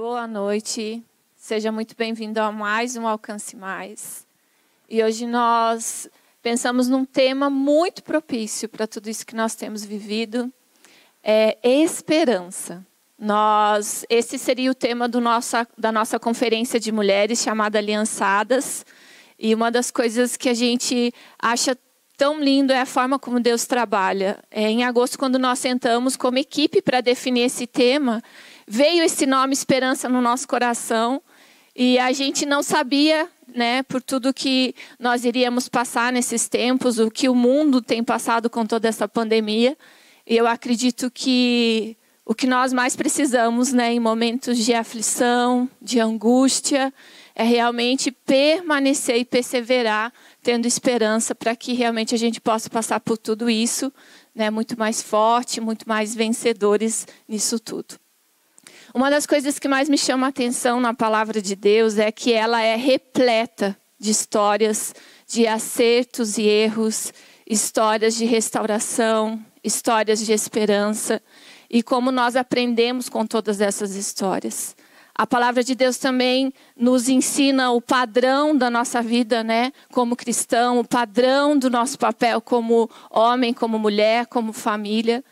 Boa noite, seja muito bem-vindo a mais um Alcance Mais. E hoje nós pensamos num tema muito propício para tudo isso que nós temos vivido, é esperança. Esse seria o tema da nossa conferência de mulheres chamada Aliançadas. E uma das coisas que a gente acha tão lindo é a forma como Deus trabalha. Em agosto, quando nós sentamos como equipe para definir esse tema, veio esse nome Esperança no nosso coração. E a gente não sabia, por tudo que nós iríamos passar nesses tempos, o que o mundo tem passado com toda essa pandemia. E eu acredito que o que nós mais precisamos, em momentos de aflição, de angústia, é realmente permanecer e perseverar, tendo esperança para que realmente a gente possa passar por tudo isso, muito mais forte, muito mais vencedores nisso tudo. Uma das coisas que mais me chama a atenção na palavra de Deus é que ela é repleta de histórias de acertos e erros, histórias de restauração, histórias de esperança, e como nós aprendemos com todas essas histórias. A palavra de Deus também nos ensina o padrão da nossa vida, como cristão, o padrão do nosso papel como homem, como mulher, como família.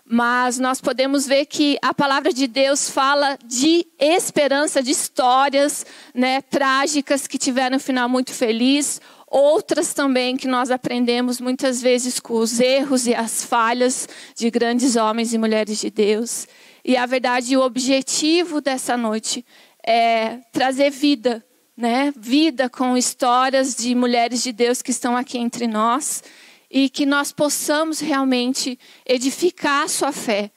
Mas nós podemos ver que a palavra de Deus fala de esperança, de histórias trágicas que tiveram um final muito feliz. Outras também que nós aprendemos muitas vezes com os erros e as falhas de grandes homens e mulheres de Deus. E a verdade, o objetivo dessa noite é trazer vida, vida com histórias de mulheres de Deus que estão aqui entre nós. E que nós possamos realmente edificar a sua fé,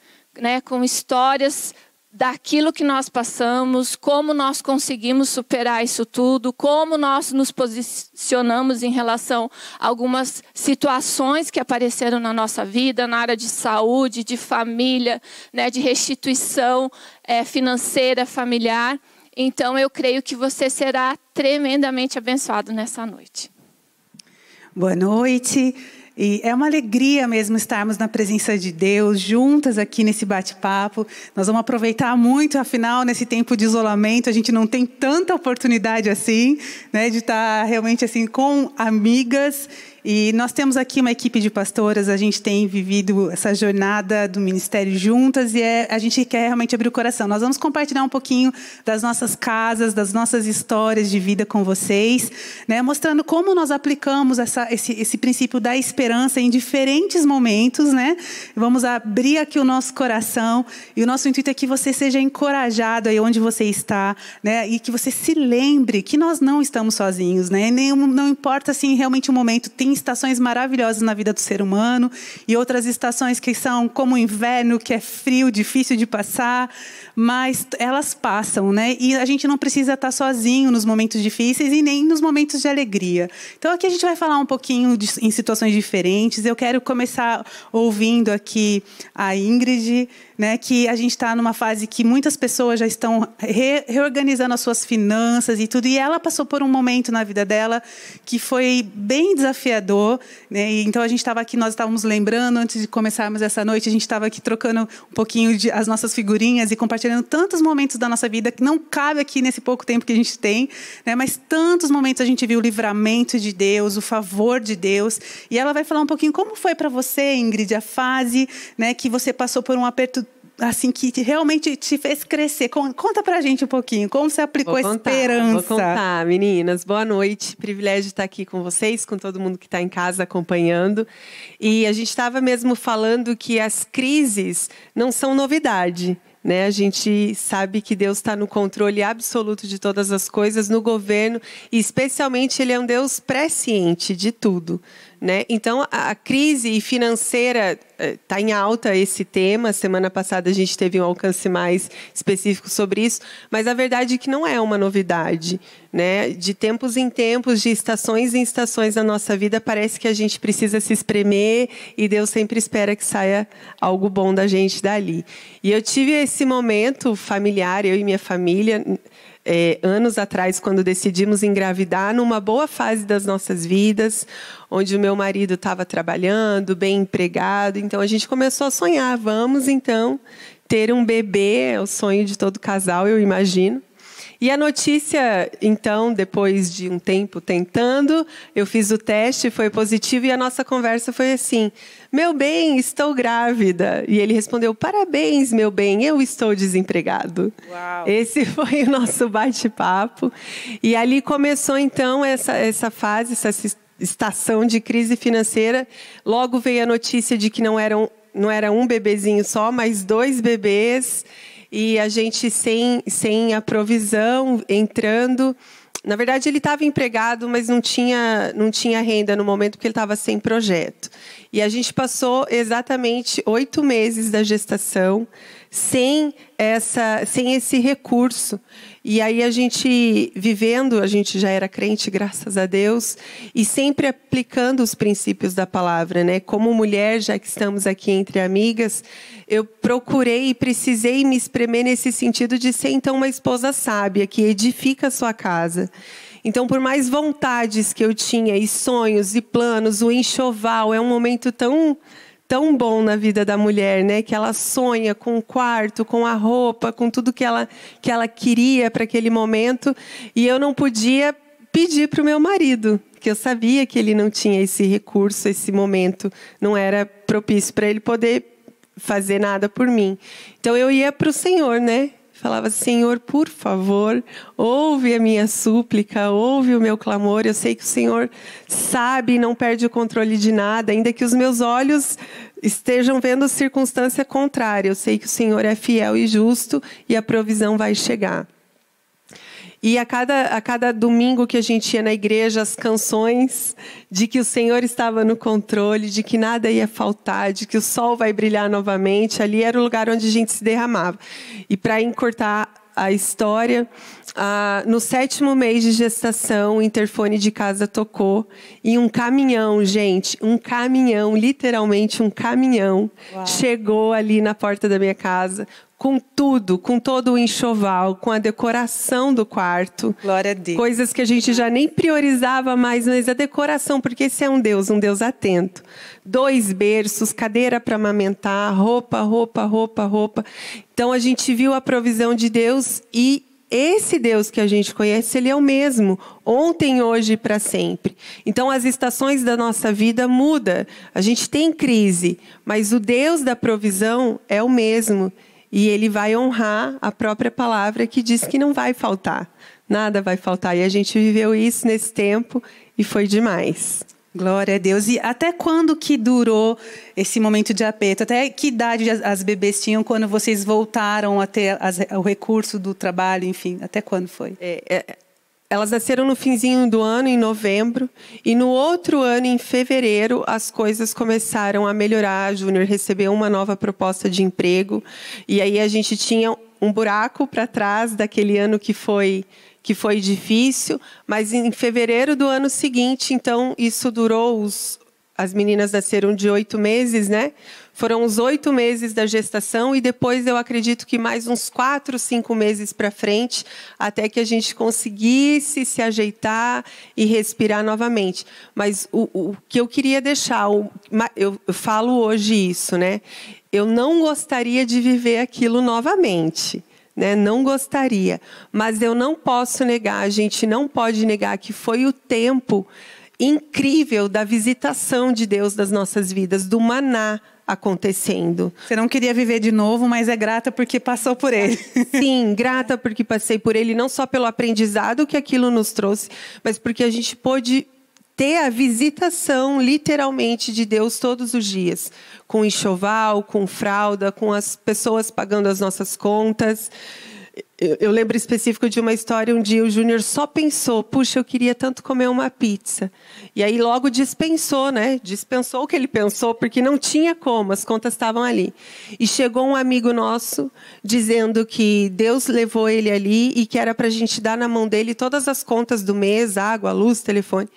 com histórias daquilo que nós passamos, como nós conseguimos superar isso tudo, como nós nos posicionamos em relação a algumas situações que apareceram na nossa vida, na área de saúde, de família, de restituição financeira, familiar. Então eu creio que você será tremendamente abençoado nessa noite. Boa noite. E é uma alegria mesmo estarmos na presença de Deus, juntas aqui nesse bate-papo. Nós vamos aproveitar muito, afinal, nesse tempo de isolamento, a gente não tem tanta oportunidade assim, de estar realmente assim com amigas. E nós temos aqui uma equipe de pastoras, a gente tem vivido essa jornada do ministério juntas e a gente quer realmente abrir o coração. Nós vamos compartilhar um pouquinho das nossas casas, das nossas histórias de vida com vocês, mostrando como nós aplicamos esse princípio da esperança em diferentes momentos. Vamos abrir aqui o nosso coração e o nosso intuito é que você seja encorajado aí onde você está, e que você se lembre que nós não estamos sozinhos, não importa assim, realmente o momento. Tem estações maravilhosas na vida do ser humano e outras estações que são como o inverno, que é frio, difícil de passar, mas elas passam, e a gente não precisa estar sozinho nos momentos difíceis e nem nos momentos de alegria. Então aqui a gente vai falar um pouquinho em situações diferentes. Eu quero começar ouvindo aqui a Ingrid, que a gente está numa fase que muitas pessoas já estão reorganizando as suas finanças e tudo, e ela passou por um momento na vida dela que foi bem desafiador, E então a gente estava aqui, nós estávamos lembrando, antes de começarmos essa noite, a gente estava aqui trocando um pouquinho as nossas figurinhas e compartilhando tantos momentos da nossa vida que não cabe aqui nesse pouco tempo que a gente tem, mas tantos momentos a gente viu o livramento de Deus, o favor de Deus, e ela vai falar um pouquinho como foi para você, Ingrid, a fase, que você passou por um aperto assim, que realmente te fez crescer. Conta pra gente um pouquinho, como você aplicou a esperança. Vou contar, meninas. Boa noite, privilégio de estar aqui com vocês, com todo mundo que está em casa acompanhando. E a gente estava mesmo falando que as crises não são novidade. A gente sabe que Deus está no controle absoluto de todas as coisas, no governo, e especialmente Ele é um Deus presciente de tudo. Então, a crise financeira está em alta, esse tema. Semana passada a gente teve um alcance mais específico sobre isso, mas a verdade é que não é uma novidade. De tempos em tempos, de estações em estações na nossa vida, parece que a gente precisa se espremer e Deus sempre espera que saia algo bom da gente dali. E eu tive esse momento familiar, eu e minha família, anos atrás, quando decidimos engravidar, numa boa fase das nossas vidas, onde o meu marido estava trabalhando, bem empregado. Então, a gente começou a sonhar, vamos, então, ter um bebê é o sonho de todo casal, eu imagino. E a notícia, então, depois de um tempo tentando, eu fiz o teste, foi positivo, e a nossa conversa foi assim: meu bem, estou grávida. E ele respondeu: parabéns, meu bem, eu estou desempregado. Uau. Esse foi o nosso bate-papo. E ali começou, então, essa fase, essa estação de crise financeira. Logo veio a notícia de que não era um bebezinho só, mas 2 bebês. E a gente sem a provisão, entrando. Na verdade, ele estava empregado, mas não tinha renda no momento, porque ele estava sem projeto. E a gente passou exatamente 8 meses da gestação sem esse recurso. E aí a gente vivendo, a gente já era crente, graças a Deus, e sempre aplicando os princípios da palavra, né? Como mulher, já que estamos aqui entre amigas, eu procurei e precisei me espremer nesse sentido de ser, então, uma esposa sábia, que edifica a sua casa. Então, por mais vontades que eu tinha, e sonhos, e planos, o enxoval é um momento tão bom na vida da mulher, né? Que ela sonha com o quarto, com a roupa, com tudo que ela queria para aquele momento. E eu não podia pedir para o meu marido, que eu sabia que ele não tinha esse recurso, esse momento não era propício para ele poder fazer nada por mim. Então eu ia para o Senhor, né? Falava: Senhor, por favor, ouve a minha súplica, ouve o meu clamor. Eu sei que o Senhor sabe e não perde o controle de nada, ainda que os meus olhos estejam vendo circunstância contrária. Eu sei que o Senhor é fiel e justo e a provisão vai chegar. E a cada domingo que a gente ia na igreja, as canções de que o Senhor estava no controle, de que nada ia faltar, de que o sol vai brilhar novamente, ali era o lugar onde a gente se derramava. E para encurtar a história, no 7º mês de gestação, o interfone de casa tocou e um caminhão, gente, literalmente um caminhão, uau, chegou ali na porta da minha casa, com tudo, com todo o enxoval, com a decoração do quarto. Glória a Deus. Coisas que a gente já nem priorizava mais, mas a decoração, porque esse é um Deus atento. 2 berços, cadeira para amamentar, roupa. Então a gente viu a provisão de Deus, e esse Deus que a gente conhece, Ele é o mesmo, ontem, hoje e para sempre. Então as estações da nossa vida mudam. A gente tem crise, mas o Deus da provisão é o mesmo. E Ele vai honrar a própria palavra que diz que não vai faltar. Nada vai faltar. E a gente viveu isso nesse tempo e foi demais. Glória a Deus. E até quando que durou esse momento de aperto? Até que idade as bebês tinham quando vocês voltaram a ter o recurso do trabalho? Enfim, até quando foi? Elas nasceram no finzinho do ano, em novembro. E no outro ano, em fevereiro, as coisas começaram a melhorar. A Júnior recebeu uma nova proposta de emprego. E aí a gente tinha um buraco para trás daquele ano que foi difícil. Mas em fevereiro do ano seguinte, então, isso durou... As meninas nasceram de 8 meses, né? Foram os 8 meses da gestação e depois eu acredito que mais uns 4, 5 meses para frente, até que a gente conseguisse se ajeitar e respirar novamente. Mas o que eu queria deixar, eu falo hoje isso, né? Eu não gostaria de viver aquilo novamente. Né? Não gostaria. Mas eu não posso negar, a gente não pode negar que foi o tempo incrível da visitação de Deus das nossas vidas, do maná acontecendo. Você não queria viver de novo, mas é grata porque passou por ele. Sim, grata porque passei por ele, não só pelo aprendizado que aquilo nos trouxe, mas porque a gente pôde ter a visitação, literalmente, de Deus todos os dias. Com enxoval, com fralda, com as pessoas pagando as nossas contas. Eu lembro específico de uma história, um dia o Júnior só pensou, puxa, eu queria tanto comer uma pizza. E aí logo dispensou, né? Dispensou o que ele pensou, porque não tinha como, as contas estavam ali. E chegou um amigo nosso dizendo que Deus levou ele ali e que era para a gente dar na mão dele todas as contas do mês, água, luz, telefone.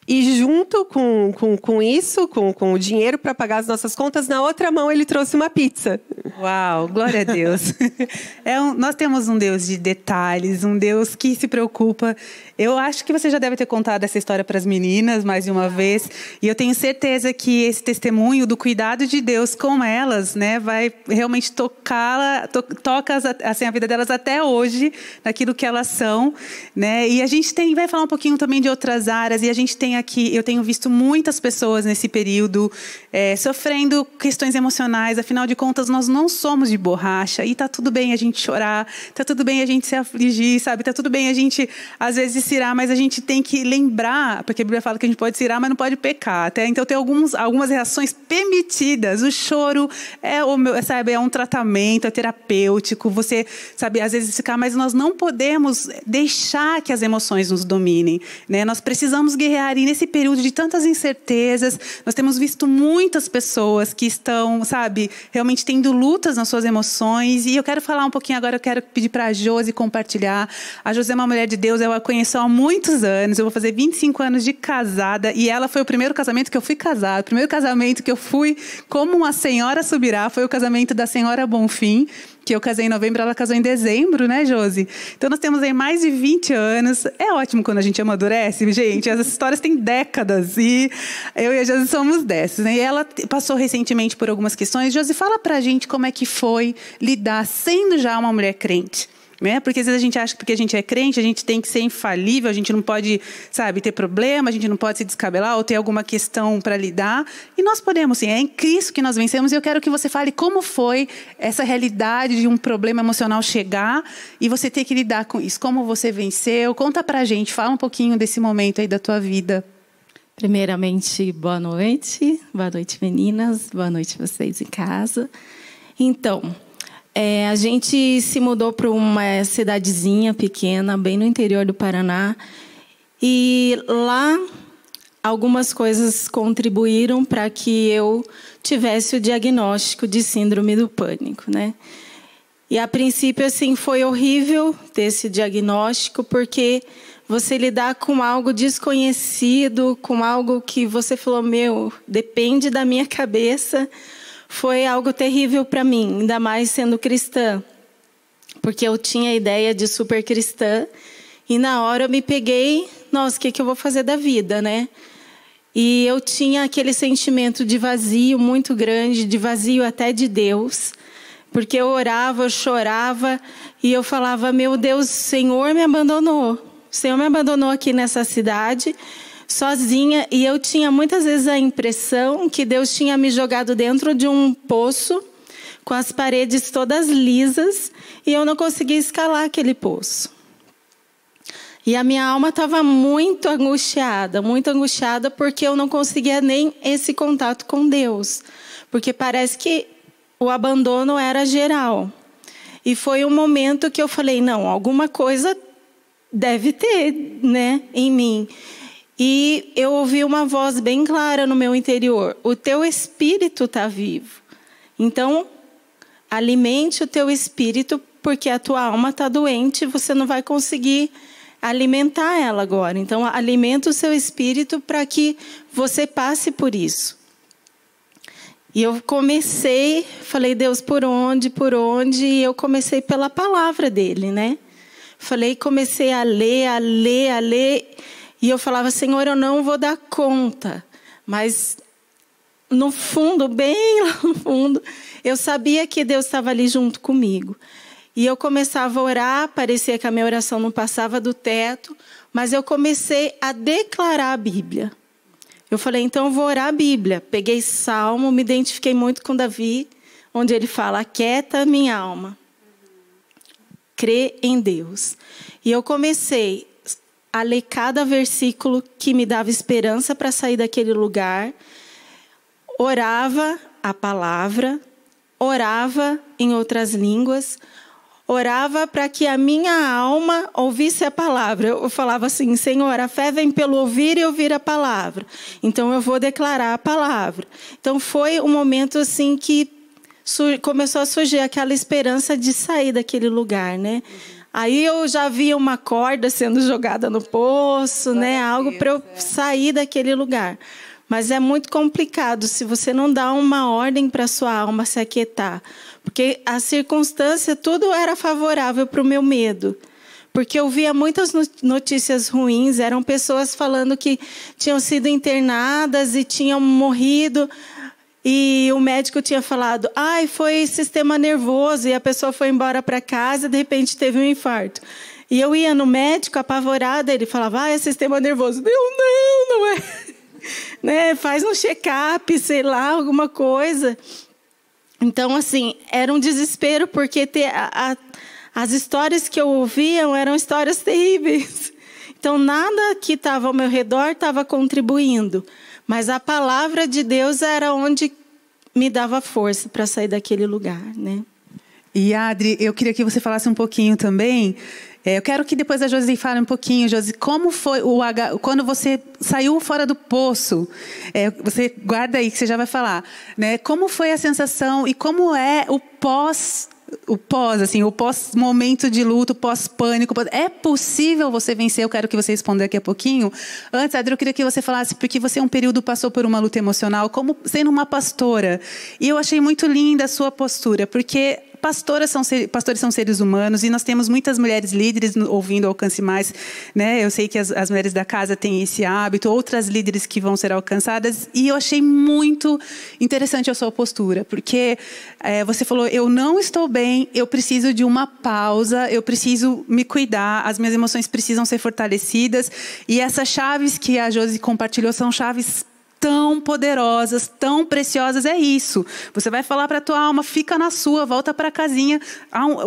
E junto com isso, com o dinheiro para pagar as nossas contas, na outra mão ele trouxe uma pizza. Uau, glória a Deus. Nós temos um Deus Deus de detalhes, um Deus que se preocupa. Eu acho que você já deve ter contado essa história para as meninas mais de uma vez, e eu tenho certeza que esse testemunho do cuidado de Deus com elas, né, vai realmente toca assim, a vida delas até hoje, naquilo que elas são, né? E a gente vai falar um pouquinho também de outras áreas, e a gente tem aqui, eu tenho visto muitas pessoas nesse período sofrendo questões emocionais. Afinal de contas, nós não somos de borracha, e tá tudo bem a gente chorar, tá tudo bem a gente se afligir, sabe? Tá tudo bem a gente, às vezes, se irar, mas a gente tem que lembrar, porque a Bíblia fala que a gente pode se irar, mas não pode pecar. Então tem algumas reações permitidas. O choro é um tratamento, é terapêutico. Você, sabe, às vezes ficar, mas nós não podemos deixar que as emoções nos dominem, né? Nós precisamos guerrear, e nesse período de tantas incertezas, nós temos visto muitas pessoas que estão, sabe, realmente tendo lutas nas suas emoções. E eu quero falar um pouquinho agora, eu quero pedir para a Josi compartilhar. A Josi é uma mulher de Deus, eu a conheço há muitos anos, eu vou fazer 25 anos de casada, e ela foi o primeiro casamento que eu fui casada, o primeiro casamento que eu fui como uma senhora Subirá foi o casamento da senhora Bonfim, que eu casei em novembro, ela casou em dezembro, né, Josi? Então nós temos aí mais de 20 anos, é ótimo quando a gente amadurece, gente, as histórias têm décadas, e eu e a Josi somos dessas, né? E ela passou recentemente por algumas questões. Josi, fala pra gente como é que foi lidar sendo já uma mulher crente. Né? Porque às vezes a gente acha que porque a gente é crente, a gente tem que ser infalível, a gente não pode, sabe, ter problema, a gente não pode se descabelar ou ter alguma questão para lidar. E nós podemos, sim, é em Cristo que nós vencemos. E eu quero que você fale como foi essa realidade de um problema emocional chegar e você ter que lidar com isso. Como você venceu? Conta pra gente, fala um pouquinho desse momento aí da tua vida. Primeiramente, boa noite meninas, boa noite vocês em casa. Então, a gente se mudou para uma cidadezinha pequena, bem no interior do Paraná. E lá, algumas coisas contribuíram para que eu tivesse o diagnóstico de síndrome do pânico, né? E, a princípio, assim, foi horrível ter esse diagnóstico, porque você lidar com algo desconhecido, com algo que você falou, depende da minha cabeça, foi algo terrível para mim, ainda mais sendo cristã, porque eu tinha a ideia de super cristã, e na hora eu me peguei, nossa, o que eu vou fazer da vida, né? E eu tinha aquele sentimento de vazio muito grande, de vazio até de Deus, porque eu orava, eu chorava, e eu falava, meu Deus, o Senhor me abandonou. O Senhor me abandonou aqui nessa cidade, sozinha, e eu tinha muitas vezes a impressão que Deus tinha me jogado dentro de um poço, com as paredes todas lisas, e eu não conseguia escalar aquele poço. E a minha alma estava muito angustiada, porque eu não conseguia nem esse contato com Deus, porque parece que o abandono era geral. E foi um momento que eu falei, não, alguma coisa deve ter, né, em mim. E eu ouvi uma voz bem clara no meu interior. O teu espírito está vivo. Então, alimente o teu espírito, porque a tua alma está doente e você não vai conseguir alimentar ela agora. Então, alimenta o seu espírito para que você passe por isso. E eu comecei, falei, Deus, por onde? E eu comecei pela palavra dele, né? Comecei a ler. E eu falava, Senhor, eu não vou dar conta. Mas, no fundo, bem lá no fundo, eu sabia que Deus estava ali junto comigo. E eu começava a orar, parecia que a minha oração não passava do teto, mas eu comecei a declarar a Bíblia. Eu falei, então eu vou orar a Bíblia. Peguei Salmo, me identifiquei muito com Davi, onde ele fala, aquieta minha alma. Crê em Deus. E eu comecei a ler cada versículo que me dava esperança para sair daquele lugar. Orava a palavra, orava em outras línguas, orava para que a minha alma ouvisse a palavra. Eu falava assim, Senhor, a fé vem pelo ouvir e ouvir a palavra. Então eu vou declarar a palavra. Então foi um momento assim que começou a surgir aquela esperança de sair daquele lugar, né? Aí eu já via uma corda sendo jogada no poço, né? Algo para eu sair daquele lugar. Mas é muito complicado se você não dá uma ordem para a sua alma se aquietar. Porque a circunstância, tudo era favorável para o meu medo. Porque eu via muitas notícias ruins, eram pessoas falando que tinham sido internadas e tinham morrido. E o médico tinha falado, foi sistema nervoso, e a pessoa foi embora para casa e de repente teve um infarto. E eu ia no médico apavorada, ele falava, é sistema nervoso. Não é. Né? Faz um check-up, sei lá, alguma coisa. Então, assim, era um desespero, porque as histórias que eu ouvia eram histórias terríveis. Então, nada que estava ao meu redor estava contribuindo. Mas a palavra de Deus era onde me dava força para sair daquele lugar, né? E, Adri, eu queria que você falasse um pouquinho também. Eu quero que depois a Josi fale um pouquinho, Josi, como foi quando você saiu fora do poço. Você guarda aí que você já vai falar, né? Como foi a sensação e como é o pós-momento de luto, pós-pânico. É possível você vencer? Eu quero que você responda daqui a pouquinho. Antes, Adri, eu queria que você falasse, porque você um período passou por uma luta emocional, como sendo uma pastora. E eu achei muito linda a sua postura, porque pastores são seres humanos e nós temos muitas mulheres líderes ouvindo Alcance Mais, né? Eu sei que as mulheres da casa têm esse hábito, outras líderes que vão ser alcançadas, e eu achei muito interessante a sua postura, porque você falou, eu não estou bem, eu preciso de uma pausa, eu preciso me cuidar, as minhas emoções precisam ser fortalecidas, e essas chaves que a Josi compartilhou são chaves tão poderosas, tão preciosas, é isso. Você vai falar para a tua alma, fica na sua, volta para a casinha.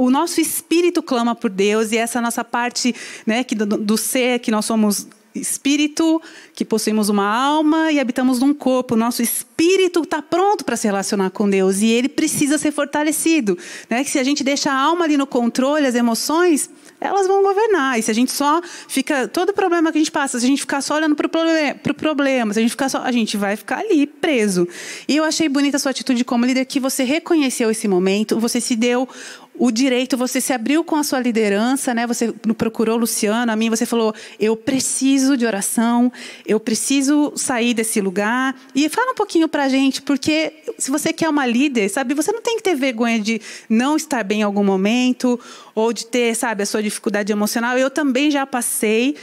O nosso espírito clama por Deus, e essa nossa parte, né, do ser, que nós somos espírito, que possuímos uma alma e habitamos num corpo. O nosso espírito está pronto para se relacionar com Deus, e ele precisa ser fortalecido, né? Que se a gente deixa a alma ali no controle, as emoções, elas vão governar. E se a gente só fica... Todo problema que a gente passa, se a gente ficar só olhando para o problema, se a gente ficar só... A gente vai ficar ali, preso. E eu achei bonita a sua atitude como líder, que você reconheceu esse momento, você se deu o direito, você se abriu com a sua liderança, né? Você procurou o Luciano, a mim, você falou, eu preciso de oração, eu preciso sair desse lugar. E fala um pouquinho pra gente, porque se você quer uma líder, sabe, você não tem que ter vergonha de não estar bem em algum momento, ou de ter, sabe, a sua dificuldade emocional. Eu também já passei,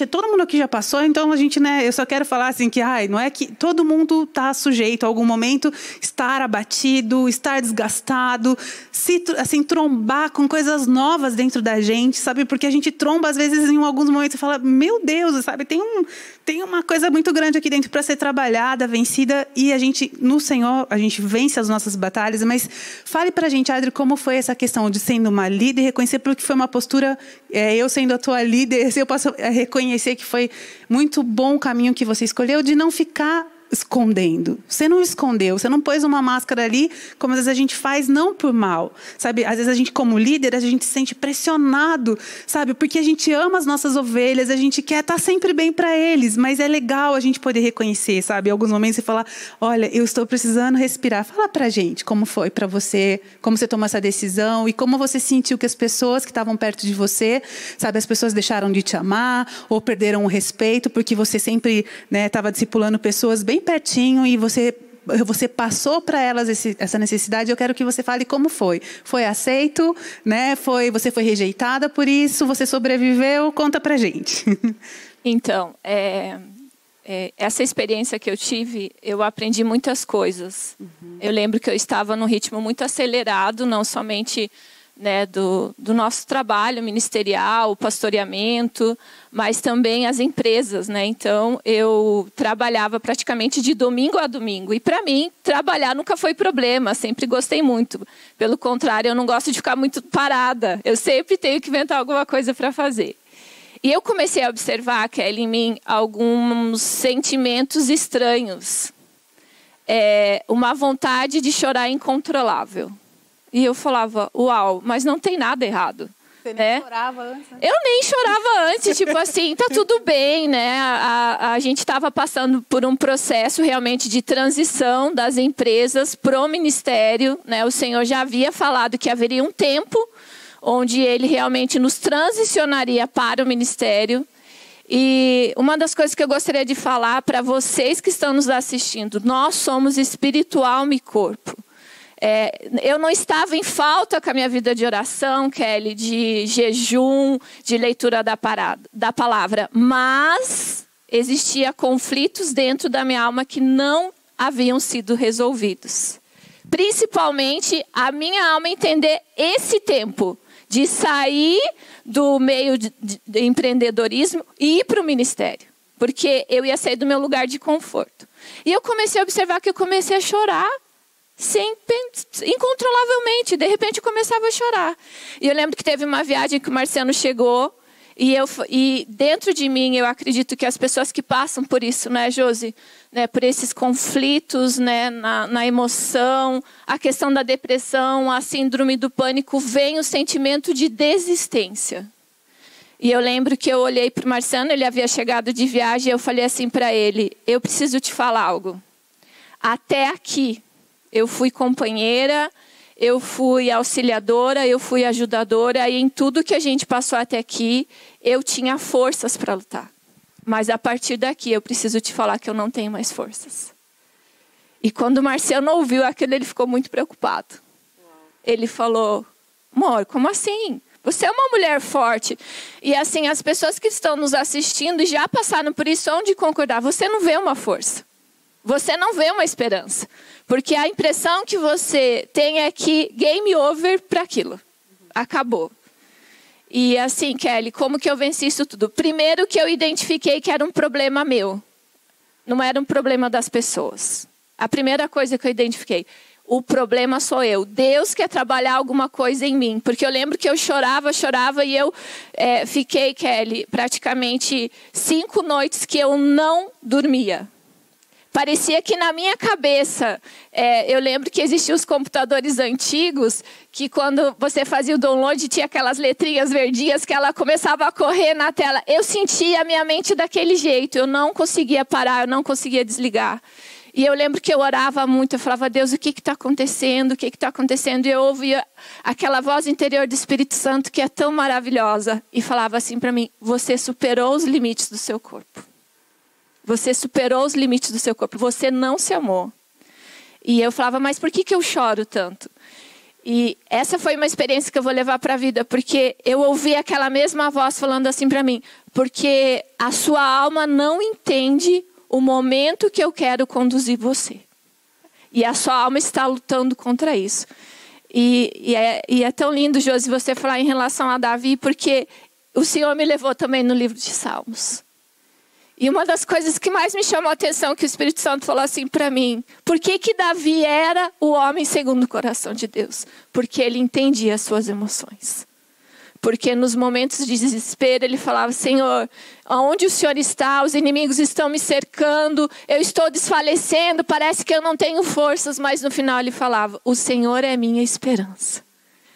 todo mundo aqui já passou, então a gente, né, eu só quero falar assim que, não é que todo mundo está sujeito a algum momento estar abatido, estar desgastado, assim, trombar com coisas novas dentro da gente, sabe, porque a gente tromba às vezes em alguns momentos e fala, meu Deus, sabe, tem uma coisa muito grande aqui dentro para ser trabalhada, vencida, e a gente, no Senhor, a gente vence as nossas batalhas. Mas fale pra gente, Adri, como foi essa questão de sendo uma líder, reconhecer porque foi uma postura, eu sendo a tua líder, eu posso reconhecer que foi muito bom o caminho que você escolheu de não ficar escondendo. Você não escondeu, você não pôs uma máscara ali, como às vezes a gente faz, não por mal, sabe? Às vezes a gente, como líder, a gente se sente pressionado, sabe? Porque a gente ama as nossas ovelhas, a gente quer estar sempre bem para eles, mas é legal a gente poder reconhecer, sabe? Em alguns momentos você falar, olha, eu estou precisando respirar. Fala pra gente como foi para você, como você tomou essa decisão e como você sentiu que as pessoas que estavam perto de você, sabe? As pessoas deixaram de te amar ou perderam o respeito porque você sempre, né, estava discipulando pessoas bem pertinho e você passou para elas essa necessidade. Eu quero que você fale como foi. Foi aceito, né? Você foi rejeitada por isso, você sobreviveu? Conta pra gente. Então, essa experiência que eu tive, eu aprendi muitas coisas. Uhum. Eu lembro que eu estava num ritmo muito acelerado, não somente, né, do nosso trabalho ministerial, o pastoreamento, mas também as empresas, né? Então, eu trabalhava praticamente de domingo a domingo. E, para mim, trabalhar nunca foi problema, sempre gostei muito. Pelo contrário, eu não gosto de ficar muito parada. Eu sempre tenho que inventar alguma coisa para fazer. E eu comecei a observar, Kelly, em mim, alguns sentimentos estranhos. Uma vontade de chorar incontrolável. E eu falava, uau, mas não tem nada errado. Você nem chorava antes? Né? Eu nem chorava antes, tipo assim, tá tudo bem, né? A gente estava passando por um processo realmente de transição das empresas pro ministério, né? O Senhor já havia falado que haveria um tempo onde Ele realmente nos transicionaria para o ministério. E uma das coisas que eu gostaria de falar para vocês que estão nos assistindo, nós somos espírito, alma e corpo. Eu não estava em falta com a minha vida de oração, Kelly, de jejum, de leitura da palavra, mas existia conflitos dentro da minha alma que não haviam sido resolvidos. Principalmente a minha alma entender esse tempo de sair do meio de empreendedorismo e ir para o ministério. Porque eu ia sair do meu lugar de conforto. E eu comecei a observar que eu comecei a chorar incontrolavelmente. De repente eu começava a chorar. E eu lembro que teve uma viagem que o Marciano chegou. E dentro de mim, eu acredito que as pessoas que passam por isso, né, Josi? Né, por esses conflitos, né, na emoção, a questão da depressão, a síndrome do pânico, vem o sentimento de desistência. E eu lembro que eu olhei para o Marciano, ele havia chegado de viagem, e eu falei assim para ele, eu preciso te falar algo. Até aqui, eu fui companheira, eu fui auxiliadora, eu fui ajudadora, e em tudo que a gente passou até aqui, eu tinha forças para lutar. Mas a partir daqui, eu preciso te falar que eu não tenho mais forças. E quando o Marciano ouviu aquilo, ele ficou muito preocupado. Ele falou, amor, como assim? Você é uma mulher forte. E assim, as pessoas que estão nos assistindo e já passaram por isso, onde concordar, você não vê uma força. Você não vê uma esperança. Porque a impressão que você tem é que game over para aquilo. Acabou. E assim, Kelly, como que eu venci isso tudo? Primeiro que eu identifiquei que era um problema meu. Não era um problema das pessoas. A primeira coisa que eu identifiquei. O problema sou eu. Deus quer trabalhar alguma coisa em mim. Porque eu lembro que eu chorava e eu fiquei, Kelly, praticamente 5 noites que eu não dormia. Parecia que na minha cabeça, eu lembro que existiam os computadores antigos, que quando você fazia o download, tinha aquelas letrinhas verdinhas que ela começava a correr na tela. Eu sentia a minha mente daquele jeito, eu não conseguia parar, eu não conseguia desligar. E eu lembro que eu orava muito, eu falava, Deus, o que está acontecendo? O que está acontecendo? E eu ouvia aquela voz interior do Espírito Santo que é tão maravilhosa. E falava assim para mim, você superou os limites do seu corpo. Você superou os limites do seu corpo. Você não se amou. E eu falava, mas por que eu choro tanto? E essa foi uma experiência que eu vou levar para a vida. Porque eu ouvi aquela mesma voz falando assim para mim. Porque a sua alma não entende o momento que eu quero conduzir você. E a sua alma está lutando contra isso. E é tão lindo, Josi, você falar em relação a Davi. Porque o Senhor me levou também no livro de Salmos. E uma das coisas que mais me chamou a atenção, que o Espírito Santo falou assim para mim, por que Davi era o homem segundo o coração de Deus? Porque ele entendia as suas emoções. Porque nos momentos de desespero ele falava, Senhor, onde o Senhor está? Os inimigos estão me cercando, eu estou desfalecendo, parece que eu não tenho forças, mas no final ele falava, o Senhor é minha esperança.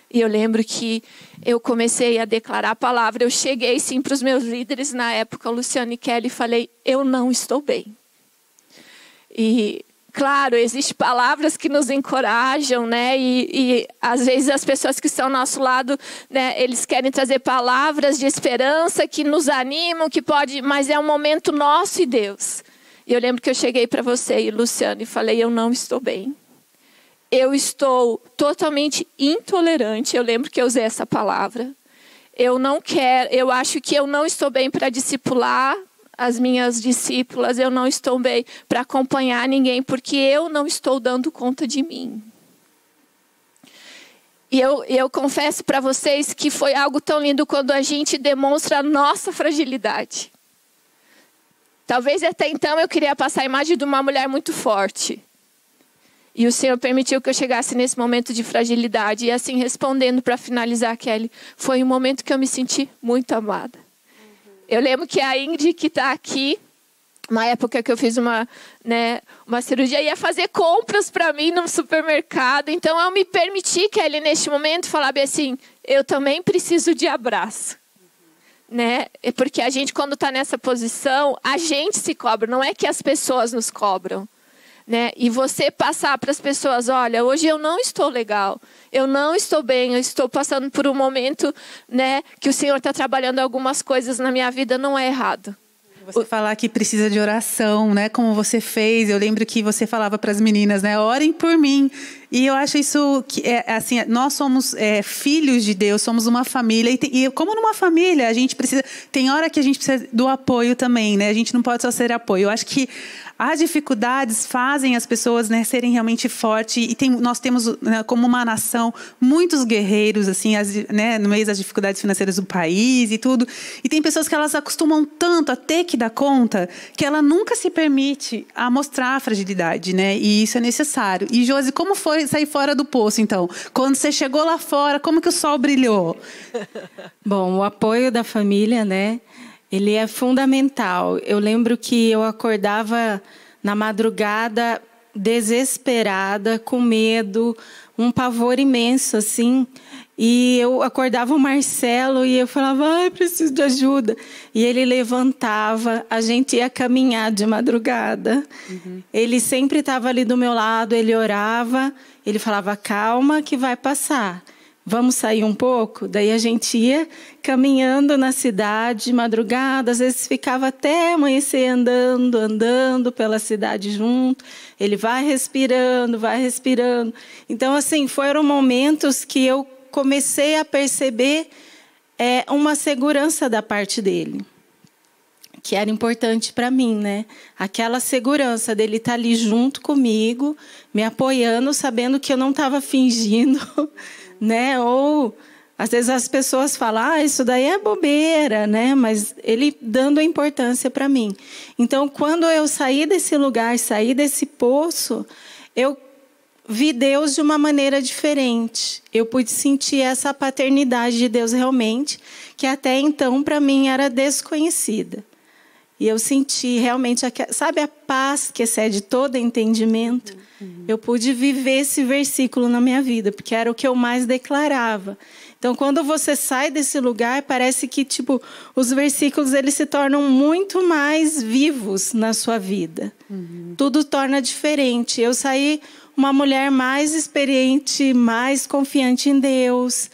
E eu lembro que eu comecei a declarar a palavra. Eu cheguei sim para os meus líderes na época, Luciano e Kelly, e falei, eu não estou bem. E, claro, existem palavras que nos encorajam, né? E às vezes as pessoas que estão ao nosso lado, né, eles querem trazer palavras de esperança que nos animam, que pode, mas é um momento nosso e Deus. E eu lembro que eu cheguei para você e Luciano e falei, eu não estou bem. Eu estou totalmente intolerante. Eu lembro que eu usei essa palavra. Eu acho que eu não estou bem para discipular as minhas discípulas. Eu não estou bem para acompanhar ninguém, porque eu não estou dando conta de mim. E eu confesso para vocês que foi algo tão lindo quando a gente demonstra a nossa fragilidade. Talvez até então eu queria passar a imagem de uma mulher muito forte. E o Senhor permitiu que eu chegasse nesse momento de fragilidade. E assim, respondendo para finalizar, Kelly, foi um momento que eu me senti muito amada. Eu lembro que a Ingrid, que está aqui, uma época que eu fiz uma cirurgia, ia fazer compras para mim no supermercado. Então, eu me permiti, Kelly, neste momento, falar bem assim, eu também preciso de abraço. Né? Porque a gente, quando está nessa posição, a gente se cobra. Não é que as pessoas nos cobram. né? E você passar para as pessoas, olha, hoje eu não estou legal, eu não estou bem, eu estou passando por um momento, né, que o Senhor está trabalhando algumas coisas na minha vida, não é errado. Você falar que precisa de oração, né? Como você fez. Eu lembro que você falava para as meninas, né? Orem por mim. E eu acho isso que assim, nós somos filhos de Deus, somos uma família e como numa família a gente precisa, tem hora que a gente precisa do apoio também, né? A gente não pode só ser apoio. Eu acho que as dificuldades fazem as pessoas, né, serem realmente fortes e nós temos, né, como uma nação muitos guerreiros assim, né, no meio das dificuldades financeiras do país e tudo. E tem pessoas que elas acostumam tanto a ter que dar conta que ela nunca se permite a mostrar a fragilidade, né? E isso é necessário. E Josi, como foi sair fora do poço, então? Quando você chegou lá fora, como que o sol brilhou? Bom, o apoio da família, né? Ele é fundamental. Eu lembro que eu acordava na madrugada desesperada, com medo, um pavor imenso, assim. E eu acordava o Marcelo e eu falava, ai, preciso de ajuda. E ele levantava, a gente ia caminhar de madrugada. Uhum. Ele sempre estava ali do meu lado, ele orava, ele falava, calma que vai passar. Vamos sair um pouco? Daí a gente ia caminhando na cidade, de madrugada, às vezes ficava até amanhecer andando pela cidade junto. Ele vai respirando. Então, assim, foram momentos que eu comecei a perceber uma segurança da parte dele, que era importante para mim, né? Aquela segurança dele estar ali junto comigo, me apoiando, sabendo que eu não estava fingindo, né? Ou às vezes as pessoas falam, isso daí é bobeira, né? Mas ele dando a importância para mim. Então, quando eu saí desse lugar, saí desse poço, eu vi Deus de uma maneira diferente. Eu pude sentir essa paternidade de Deus realmente, que até então para mim era desconhecida. E eu senti realmente, sabe, a paz que excede todo entendimento? Uhum. Eu pude viver esse versículo na minha vida, porque era o que eu mais declarava. Então, quando você sai desse lugar, parece que os versículos eles se tornam muito mais vivos na sua vida. Uhum. Tudo torna diferente. Eu saí uma mulher mais experiente, mais confiante em Deus,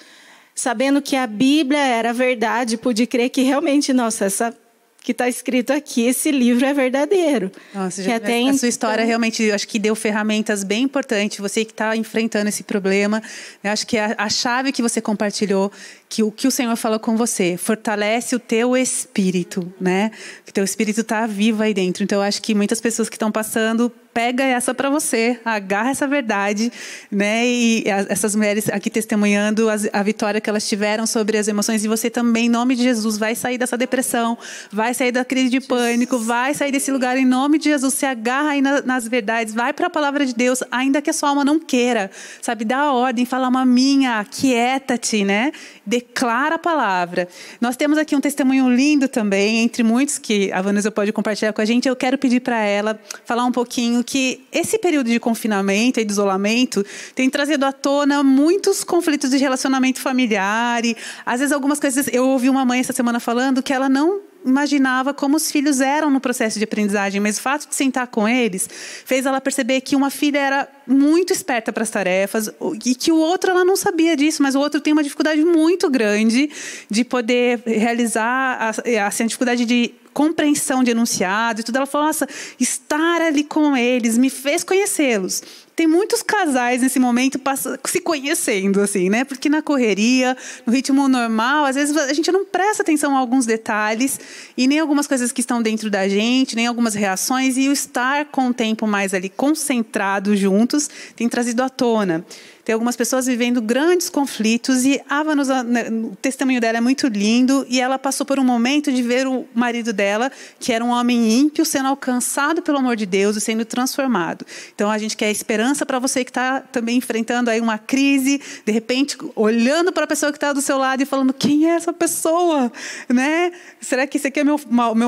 sabendo que a Bíblia era verdade, pude crer que realmente, essa que está escrito aqui, esse livro é verdadeiro. Nossa, a sua história realmente, eu acho que deu ferramentas bem importantes. Você que está enfrentando esse problema, eu acho que a chave que você compartilhou, que o Senhor falou com você, fortalece o teu espírito, né? Que o teu espírito está vivo aí dentro. Então, eu acho que muitas pessoas que estão passando, pega essa para você, agarra essa verdade, né? E essas mulheres aqui testemunhando a vitória que elas tiveram sobre as emoções, e você também, em nome de Jesus, vai sair dessa depressão, vai sair da crise de pânico, vai sair desse lugar em nome de Jesus. Se agarra aí nas verdades, vai para a palavra de Deus, ainda que a sua alma não queira, sabe? Dá a ordem, fala, maminha, aquieta-te, né? Declara a palavra. Nós temos aqui um testemunho lindo também, entre muitos que a Vanessa pode compartilhar com a gente. Eu quero pedir para ela falar um pouquinho que esse período de confinamento e de isolamento tem trazido à tona muitos conflitos de relacionamento familiar. E, às vezes, algumas coisas... Eu ouvi uma mãe essa semana falando que ela não imaginava como os filhos eram no processo de aprendizagem, mas o fato de sentar com eles fez ela perceber que uma filha era muito esperta para as tarefas e que o outro, ela não sabia disso, mas o outro tem uma dificuldade muito grande de poder realizar a dificuldade de compreensão de enunciado e tudo. Ela falou, nossa, estar ali com eles me fez conhecê-los. Tem muitos casais nesse momento se conhecendo, assim, né? Porque na correria, no ritmo normal, às vezes a gente não presta atenção a alguns detalhes e nem algumas coisas que estão dentro da gente, nem algumas reações, e o estar com o tempo mais ali concentrado juntos tem trazido à tona. Tem algumas pessoas vivendo grandes conflitos e o testemunho dela é muito lindo, e ela passou por um momento de ver o marido dela, que era um homem ímpio, sendo alcançado pelo amor de Deus e sendo transformado. Então a gente quer esperança para você que está também enfrentando aí uma crise, de repente olhando para a pessoa que está do seu lado e falando, quem é essa pessoa? Né? Será que esse aqui é meu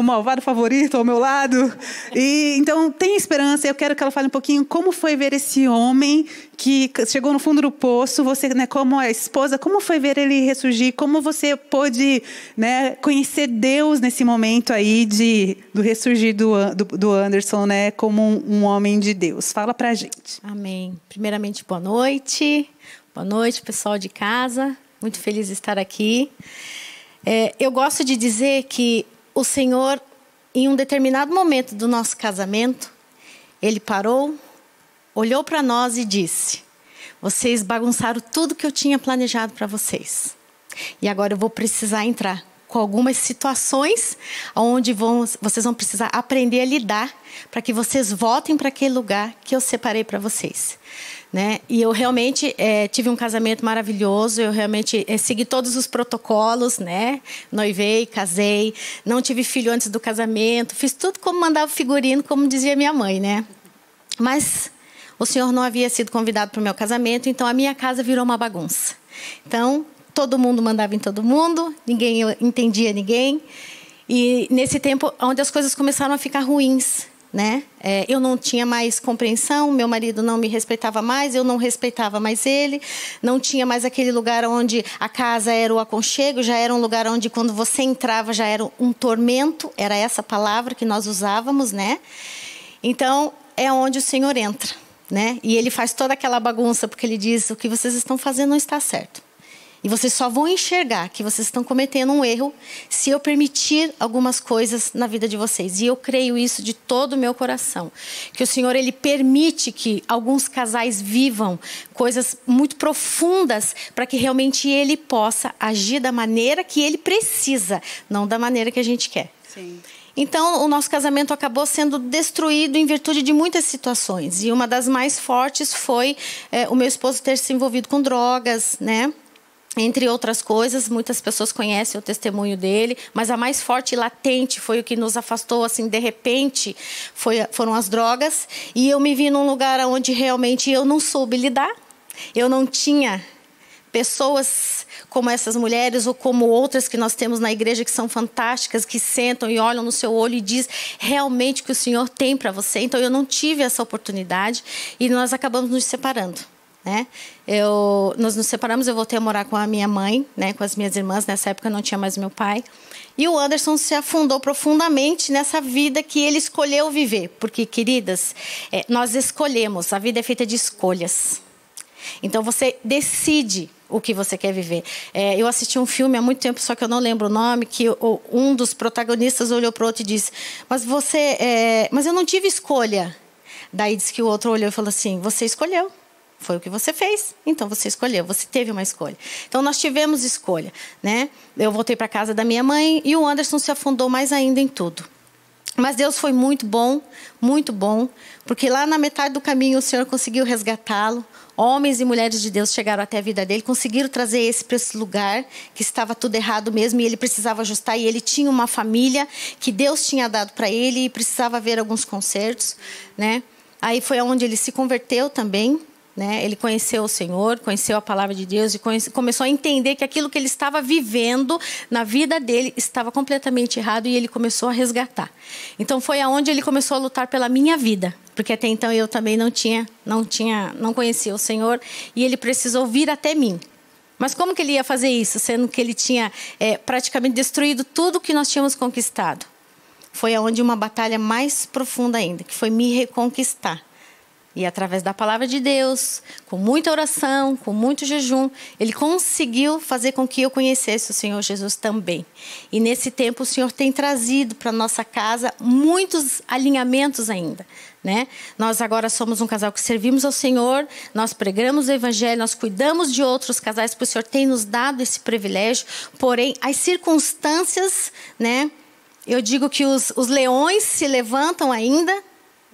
malvado favorito ao meu lado? E então tem esperança. Eu quero que ela fale um pouquinho como foi ver esse homem que chegou no fundo do poço, você, né, como a esposa, como foi ver ele ressurgir? Como você pôde, né, conhecer Deus nesse momento aí do ressurgir do Anderson, né, como um homem de Deus? Fala pra gente. Amém. Primeiramente, boa noite. Boa noite, pessoal de casa. Muito feliz de estar aqui. Eu gosto de dizer que o Senhor, em um determinado momento do nosso casamento, Ele parou, olhou para nós e disse: vocês bagunçaram tudo que eu tinha planejado para vocês. E agora eu vou precisar entrar com algumas situações onde vocês vão precisar aprender a lidar para que vocês voltem para aquele lugar que eu separei para vocês. Né? E eu realmente tive um casamento maravilhoso, eu realmente segui todos os protocolos, né? Noivei, casei, não tive filho antes do casamento, fiz tudo como mandava o figurino, como dizia minha mãe, né? Mas o Senhor não havia sido convidado para o meu casamento, então a minha casa virou uma bagunça. Então, todo mundo mandava em todo mundo, ninguém entendia ninguém. E nesse tempo, onde as coisas começaram a ficar ruins, né? Eu não tinha mais compreensão, meu marido não me respeitava mais, eu não respeitava mais ele, não tinha mais aquele lugar onde a casa era o aconchego, já era um lugar onde quando você entrava já era um tormento, era essa palavra que nós usávamos, né? Então, é onde o Senhor entra, né? E Ele faz toda aquela bagunça, porque Ele diz: o que vocês estão fazendo não está certo. E vocês só vão enxergar que vocês estão cometendo um erro se eu permitir algumas coisas na vida de vocês. E eu creio isso de todo o meu coração. Que o Senhor, Ele permite que alguns casais vivam coisas muito profundas para que realmente Ele possa agir da maneira que Ele precisa, não da maneira que a gente quer. Sim. Então, o nosso casamento acabou sendo destruído em virtude de muitas situações. E uma das mais fortes foi o meu esposo ter se envolvido com drogas, né? Entre outras coisas, muitas pessoas conhecem o testemunho dele, mas a mais forte e latente foi o que nos afastou, assim, de repente, foram as drogas. E eu me vi num lugar onde realmente eu não soube lidar. Eu não tinha pessoas como essas mulheres ou como outras que nós temos na igreja que são fantásticas, que sentam e olham no seu olho e diz realmente o que o Senhor tem para você. Então, eu não tive essa oportunidade e nós acabamos nos separando. Né? Nós nos separamos, eu voltei a morar com a minha mãe, né, com as minhas irmãs. Nessa época não tinha mais meu pai. E o Anderson se afundou profundamente nessa vida que ele escolheu viver. Porque, queridas, nós escolhemos, a vida é feita de escolhas. Então você decide o que você quer viver. Eu assisti um filme há muito tempo, só que eu não lembro o nome, que um dos protagonistas olhou para o outro e disse: mas eu não tive escolha. Daí disse que o outro olhou e falou assim: você escolheu. Foi o que você fez, então você escolheu, você teve uma escolha. Então, nós tivemos escolha, né? Eu voltei para a casa da minha mãe e o Anderson se afundou mais ainda em tudo. Mas Deus foi muito bom, porque lá na metade do caminho o Senhor conseguiu resgatá-lo. Homens e mulheres de Deus chegaram até a vida dele, conseguiram trazer esse para esse lugar, que estava tudo errado mesmo, e ele precisava ajustar, e ele tinha uma família que Deus tinha dado para ele, e precisava ver alguns consertos, né? Aí foi onde ele se converteu também, né? Ele conheceu o Senhor, conheceu a palavra de Deus e começou a entender que aquilo que ele estava vivendo na vida dele estava completamente errado e ele começou a resgatar. Então foi aonde ele começou a lutar pela minha vida, porque até então eu também não conhecia o Senhor e ele precisou vir até mim. Mas como que ele ia fazer isso, sendo que ele tinha praticamente destruído tudo que nós tínhamos conquistado? Foi aonde uma batalha mais profunda ainda, que foi me reconquistar. E através da palavra de Deus, com muita oração, com muito jejum, ele conseguiu fazer com que eu conhecesse o Senhor Jesus também. E nesse tempo o Senhor tem trazido para a nossa casa muitos alinhamentos ainda, né? Nós agora somos um casal que servimos ao Senhor, nós pregamos o Evangelho, nós cuidamos de outros casais, porque o Senhor tem nos dado esse privilégio. Porém, as circunstâncias, né? Eu digo que os leões se levantam ainda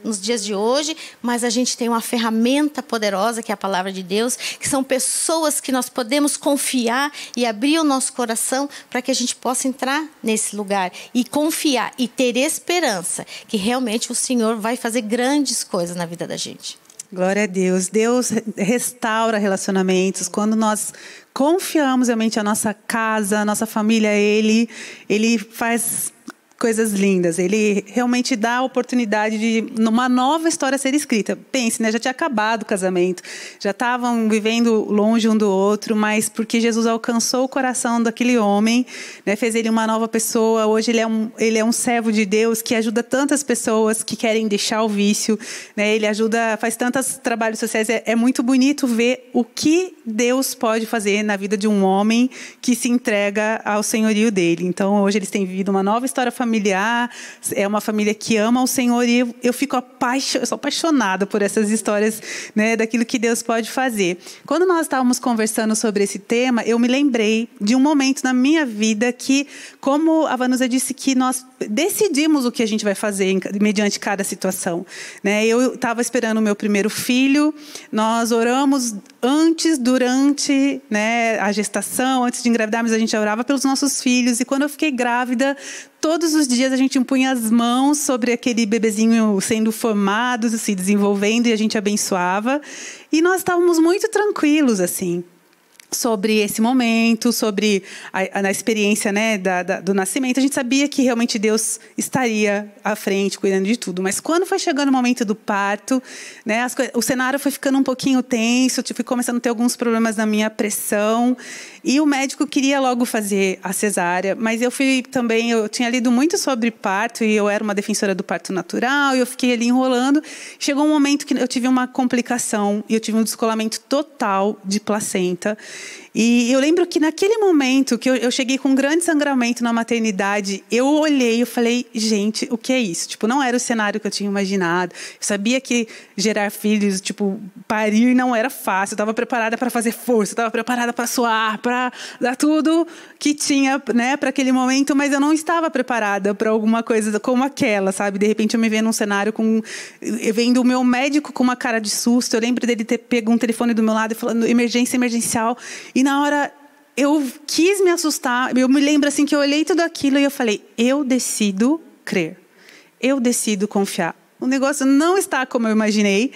nos dias de hoje, mas a gente tem uma ferramenta poderosa que é a palavra de Deus, que são pessoas que nós podemos confiar e abrir o nosso coração para que a gente possa entrar nesse lugar e confiar e ter esperança que realmente o Senhor vai fazer grandes coisas na vida da gente. Glória a Deus. Deus restaura relacionamentos. Quando nós confiamos realmente a nossa casa, a nossa família, Ele faz coisas lindas. Ele realmente dá a oportunidade de uma nova história ser escrita. Pense, né? Já tinha acabado o casamento, já estavam vivendo longe um do outro, mas porque Jesus alcançou o coração daquele homem, né? Fez ele uma nova pessoa. Hoje ele é um servo de Deus que ajuda tantas pessoas que querem deixar o vício, né? Ele faz tantos trabalhos sociais. É muito bonito ver o que Deus pode fazer na vida de um homem que se entrega ao senhorio dele. Então, hoje eles têm vivido uma nova história familiar, é uma família que ama o Senhor, e eu sou apaixonada por essas histórias, né, daquilo que Deus pode fazer. Quando nós estávamos conversando sobre esse tema, eu me lembrei de um momento na minha vida que, como a Vanusa disse, que nós decidimos o que a gente vai fazer mediante cada situação, né? Eu estava esperando o meu primeiro filho, nós oramos antes, durante, né, a gestação, antes de engravidarmos, a gente orava pelos nossos filhos, e quando eu fiquei grávida, todos os dias a gente impunha as mãos sobre aquele bebezinho sendo formado, se desenvolvendo, e a gente abençoava. E nós estávamos muito tranquilos, assim, sobre esse momento, sobre a experiência, né, do nascimento. A gente sabia que realmente Deus estaria à frente, cuidando de tudo. Mas quando foi chegando o momento do parto, né, o cenário foi ficando um pouquinho tenso, fui começando a ter alguns problemas na minha pressão, e o médico queria logo fazer a cesárea, mas eu tinha lido muito sobre parto, e eu era uma defensora do parto natural, e eu fiquei ali enrolando. Chegou um momento que eu tive uma complicação, e eu tive um descolamento total de placenta. E eu lembro que naquele momento que eu cheguei com um grande sangramento na maternidade, eu olhei e falei, gente, o que é isso? Tipo, não era o cenário que eu tinha imaginado. Eu sabia que gerar filhos, tipo, parir não era fácil. Eu estava preparada para fazer força, estava preparada para suar, para dar tudo que tinha, né, para aquele momento, mas eu não estava preparada para alguma coisa como aquela, sabe? De repente eu me vejo num cenário vendo o meu médico com uma cara de susto. Eu lembro dele ter pego um telefone do meu lado e falando emergencial. E na hora eu quis me assustar. Eu me lembro assim que eu olhei tudo aquilo e eu falei, eu decido crer. Eu decido confiar. O negócio não está como eu imaginei,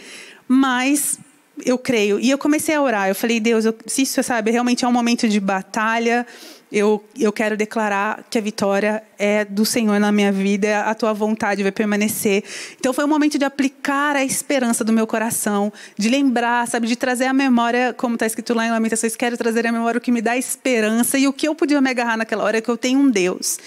mas eu creio. E eu comecei a orar. Eu falei, Deus, se isso, sabe, realmente é um momento de batalha, eu quero declarar que a vitória é do Senhor na minha vida, a tua vontade vai permanecer. Então foi um momento de aplicar a esperança do meu coração, de lembrar, sabe, de trazer à memória, como está escrito lá em Lamentações, quero trazer à memória o que me dá esperança, e o que eu podia me agarrar naquela hora é que eu tenho um Deus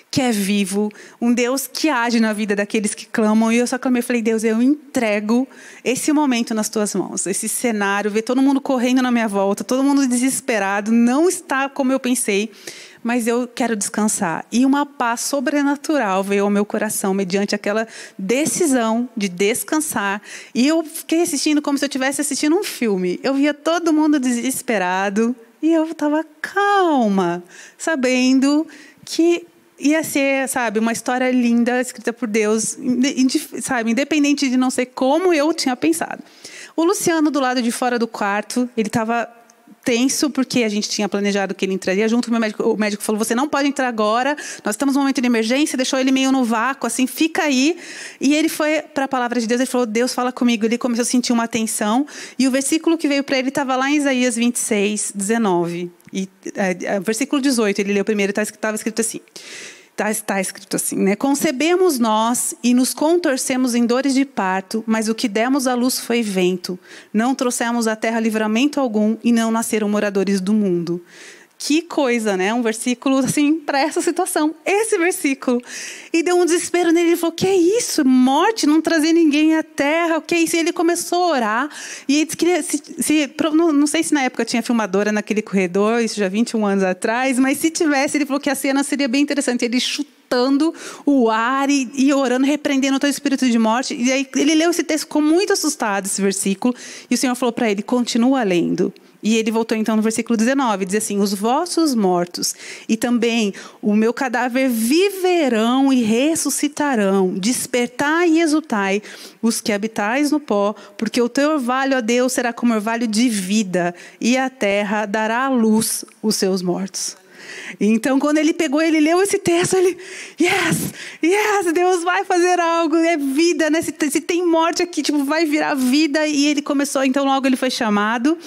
que é vivo, um Deus que age na vida daqueles que clamam. E eu só clamei, falei, Deus, eu entrego esse momento nas tuas mãos, esse cenário, ver todo mundo correndo na minha volta, todo mundo desesperado, não está como eu pensei, mas eu quero descansar. E uma paz sobrenatural veio ao meu coração mediante aquela decisão de descansar. E eu fiquei assistindo como se eu estivesse assistindo um filme. Eu via todo mundo desesperado e eu estava calma, sabendo que ia ser, sabe, uma história linda, escrita por Deus, sabe, independente de não ser como eu tinha pensado. O Luciano, do lado de fora do quarto, ele estava tenso, porque a gente tinha planejado que ele entraria junto. O médico falou, você não pode entrar agora, nós estamos num momento de emergência, deixou ele meio no vácuo, assim, fica aí. E ele foi para a palavra de Deus, ele falou, Deus fala comigo. Ele começou a sentir uma tensão, e o versículo que veio para ele estava lá em Isaías 26, 19. Versículo 18, ele leu primeiro, estava escrito assim. Está escrito assim, né? Concebemos nós e nos contorcemos em dores de parto, mas o que demos à luz foi vento. Não trouxemos à terra livramento algum e não nasceram moradores do mundo. Que coisa, né? Um versículo assim para essa situação. Esse versículo. E deu um desespero nele. Ele falou, que é isso? Morte, não trazer ninguém à terra. O que é isso? E ele começou a orar. E ele queria... não sei se na época tinha filmadora naquele corredor, isso já 21 anos atrás, mas se tivesse, ele falou que a cena seria bem interessante. Ele chutando o ar e orando, repreendendo todo o espírito de morte. E aí ele leu esse texto, ficou muito assustado, esse versículo. E o Senhor falou para ele, continua lendo. E ele voltou então no versículo 19, diz assim, os vossos mortos e também o meu cadáver viverão e ressuscitarão. Despertai e exultai, os que habitais no pó, porque o teu orvalho, ó Deus, será como orvalho de vida, e a terra dará à luz os seus mortos. Então, quando ele leu esse texto, ele, yes, Deus vai fazer algo, é vida, né? Se tem morte aqui, tipo, vai virar vida. E ele começou, então logo ele foi chamado.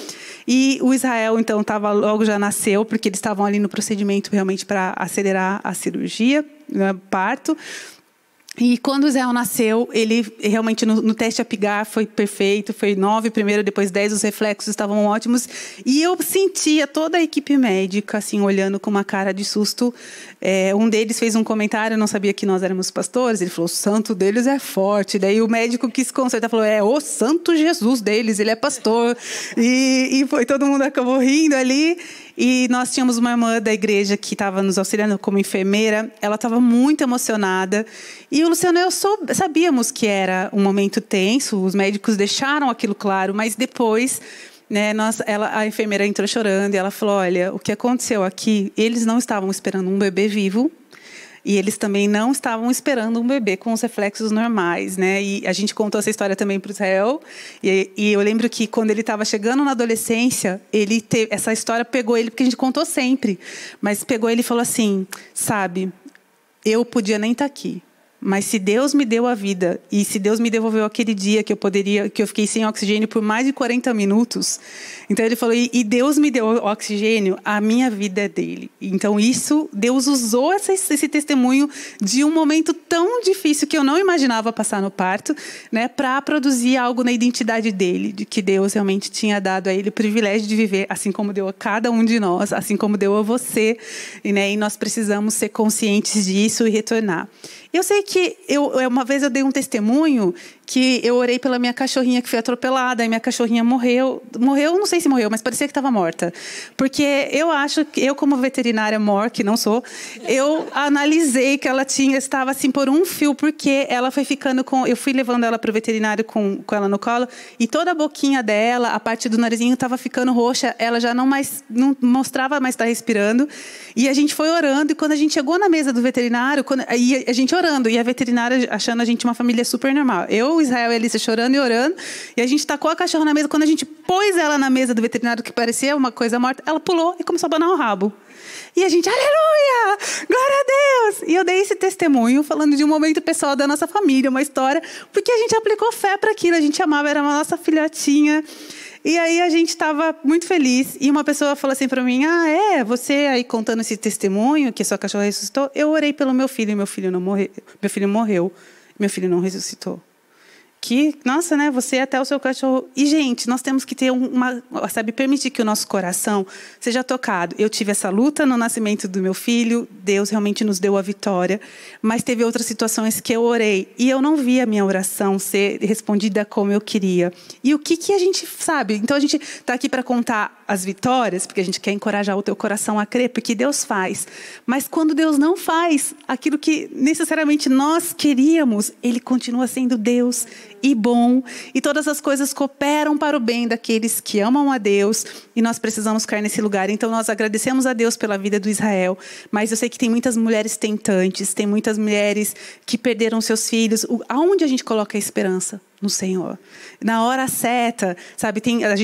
E o Israel, então, logo já nasceu, porque eles estavam ali no procedimento realmente para acelerar a cirurgia. parto. E quando o Israel nasceu, ele realmente no teste Apgar foi perfeito, foi 9 primeiro, depois 10, os reflexos estavam ótimos. E eu sentia toda a equipe médica assim olhando com uma cara de susto. Um deles fez um comentário, não sabia que nós éramos pastores, ele falou: o santo deles é forte. Daí o médico quis consertar, falou: o santo Jesus deles, ele é pastor. E foi, todo mundo acabou rindo ali. E nós tínhamos uma irmã da igreja que estava nos auxiliando como enfermeira. Ela estava muito emocionada. E o Luciano e eu sabíamos que era um momento tenso. Os médicos deixaram aquilo claro. Mas depois, né, a enfermeira entrou chorando. E ela falou: olha, o que aconteceu aqui, eles não estavam esperando um bebê vivo. E eles também não estavam esperando um bebê com os reflexos normais, né? E a gente contou essa história também para o Israel. E eu lembro que quando ele estava chegando na adolescência, essa história pegou ele, porque a gente contou sempre. Mas pegou ele e falou assim: sabe, eu podia nem estar aqui. Mas se Deus me deu a vida e se Deus me devolveu aquele dia que eu fiquei sem oxigênio por mais de 40 minutos, então ele falou: e Deus me deu oxigênio, a minha vida é dele. Então Deus usou esse testemunho de um momento tão difícil que eu não imaginava passar no parto, né, para produzir algo na identidade dele, de que Deus realmente tinha dado a ele o privilégio de viver, assim como deu a cada um de nós, assim como deu a você, né, e nós precisamos ser conscientes disso e retornar. Eu sei que uma vez eu dei um testemunho que eu orei pela minha cachorrinha que foi atropelada, e minha cachorrinha morreu, não sei se morreu, mas parecia que estava morta. Porque eu acho que eu, como veterinária que não sou, eu analisei que ela estava assim por um fio, porque ela foi ficando eu fui levando ela para o veterinário com ela no colo, e toda a boquinha dela, a parte do narizinho estava ficando roxa, ela já não mostrava mais estar respirando, e a gente foi orando, e quando a gente chegou na mesa do veterinário, a gente orando, e a veterinária achando a gente uma família super normal. Eu, Israel e a Alice chorando e orando, e a gente tacou a cachorra na mesa. Quando a gente pôs ela na mesa do veterinário, que parecia uma coisa morta, ela pulou e começou a abanar o rabo. E a gente: aleluia, glória a Deus. E eu dei esse testemunho falando de um momento pessoal da nossa família, uma história, porque a gente aplicou fé para aquilo, a gente amava, era uma nossa filhotinha. E aí a gente estava muito feliz. E uma pessoa falou assim para mim: você aí contando esse testemunho que sua cachorra ressuscitou, eu orei pelo meu filho e meu filho não morreu. Meu filho morreu, meu filho não ressuscitou. Que, nossa, né? Você até o seu cachorro. E, gente, nós temos que ter permitir que o nosso coração seja tocado. Eu tive essa luta no nascimento do meu filho, Deus realmente nos deu a vitória, mas teve outras situações que eu orei e eu não vi a minha oração ser respondida como eu queria. E o que a gente sabe? Então, a gente está aqui para contar as vitórias, porque a gente quer encorajar o teu coração a crer, porque Deus faz. Mas quando Deus não faz aquilo que necessariamente nós queríamos, Ele continua sendo Deus e bom, e todas as coisas cooperam para o bem daqueles que amam a Deus, e nós precisamos cair nesse lugar. Então nós agradecemos a Deus pela vida do Israel, mas eu sei que tem muitas mulheres tentantes, tem muitas mulheres que perderam seus filhos. Aonde a gente coloca a esperança? No Senhor. Na hora certa, sabe?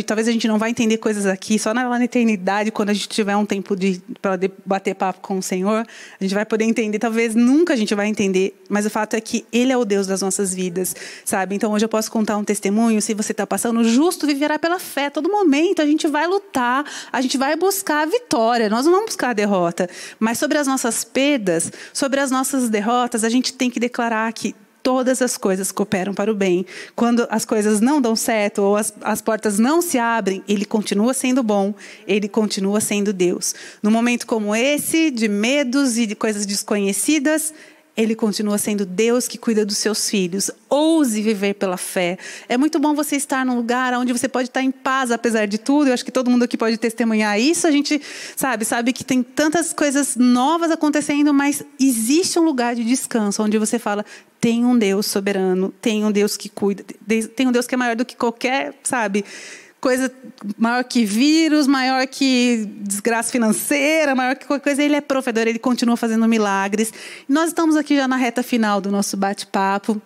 Talvez a gente não vai entender coisas aqui, só na eternidade, quando a gente tiver um tempo para bater papo com o Senhor, a gente vai poder entender. Talvez nunca a gente vai entender, mas o fato é que Ele é o Deus das nossas vidas, sabe? Então hoje eu posso contar um testemunho. Se você está passando, o justo viverá pela fé. Todo momento a gente vai lutar, a gente vai buscar a vitória, nós não vamos buscar a derrota. Mas sobre as nossas perdas, sobre as nossas derrotas, a gente tem que declarar que todas as coisas cooperam para o bem. Quando as coisas não dão certo ou as portas não se abrem, Ele continua sendo bom, Ele continua sendo Deus. Num momento como esse, de medos e de coisas desconhecidas, Ele continua sendo Deus que cuida dos seus filhos. Ouse viver pela fé. É muito bom você estar num lugar onde você pode estar em paz, apesar de tudo. Eu acho que todo mundo aqui pode testemunhar isso. A gente sabe que tem tantas coisas novas acontecendo, mas existe um lugar de descanso, onde você fala: tem um Deus soberano, tem um Deus que cuida, tem um Deus que é maior do que qualquer, coisa, maior que vírus, maior que desgraça financeira, maior que qualquer coisa. Ele é provedor, Ele continua fazendo milagres. Nós estamos aqui já na reta final do nosso bate-papo,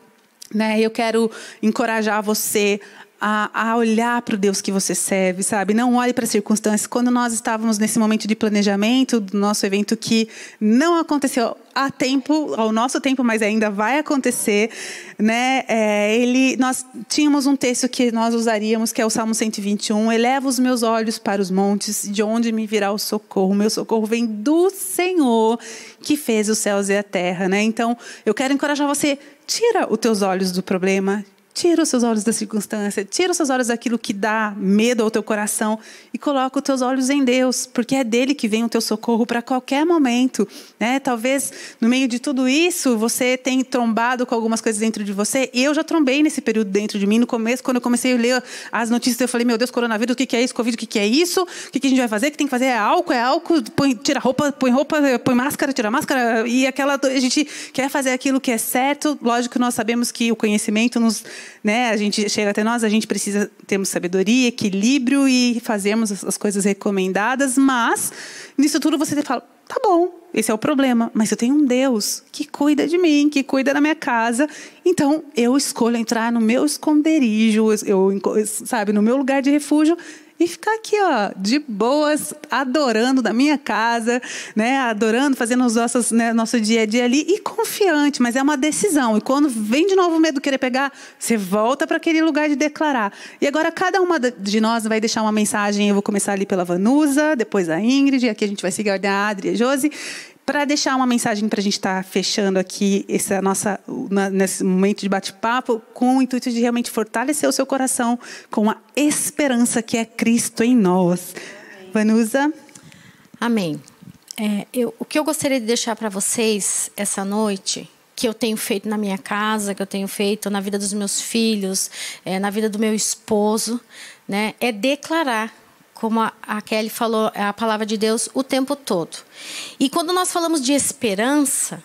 né? Eu quero encorajar você a olhar para o Deus que você serve, sabe? Não olhe para as circunstâncias. Quando nós estávamos nesse momento de planejamento do nosso evento, que não aconteceu a tempo, ao nosso tempo, mas ainda vai acontecer, né? Nós tínhamos um texto que nós usaríamos, que é o Salmo 121. Eleva os meus olhos para os montes, de onde me virá o socorro. Meu socorro vem do Senhor, que fez os céus e a terra, né? Então, eu quero encorajar você, tira os teus olhos do problema, tira os seus olhos da circunstância, tira os seus olhos daquilo que dá medo ao teu coração e coloca os teus olhos em Deus, porque é dele que vem o teu socorro para qualquer momento, né? Talvez no meio de tudo isso você tenha trombado com algumas coisas dentro de você. E eu já trombei nesse período dentro de mim. No começo, quando eu comecei a ler as notícias, eu falei, meu Deus, coronavírus, o que é isso? Covid, o que é isso? O que a gente vai fazer? O que tem que fazer? É álcool, tira roupa, põe máscara, tira máscara. E a gente quer fazer aquilo que é certo. Lógico que nós sabemos que o conhecimento nos... né? A gente chega até nós, a gente precisa termos sabedoria, equilíbrio e fazermos as coisas recomendadas, mas nisso tudo você fala, tá bom, esse é o problema, mas eu tenho um Deus que cuida de mim, que cuida da minha casa, então eu escolho entrar no meu esconderijo, sabe, no meu lugar de refúgio, e ficar aqui, ó, de boas, adorando da minha casa, né? Adorando, fazendo os nosso dia a dia ali e confiante, mas é uma decisão. E quando vem de novo o medo querer pegar, você volta para aquele lugar de declarar. E agora cada uma de nós vai deixar uma mensagem. Eu vou começar ali pela Vanusa, depois a Ingrid, aqui a gente vai seguir a Adri e a Josi, para deixar uma mensagem para a gente estar fechando aqui nesse momento de bate-papo, com o intuito de realmente fortalecer o seu coração com a esperança que é Cristo em nós. Amém. Vanusa? Amém. O que eu gostaria de deixar para vocês essa noite, que eu tenho feito na minha casa, que eu tenho feito na vida dos meus filhos, na vida do meu esposo, né, é declarar, como a Kelly falou, a palavra de Deus o tempo todo. E quando nós falamos de esperança,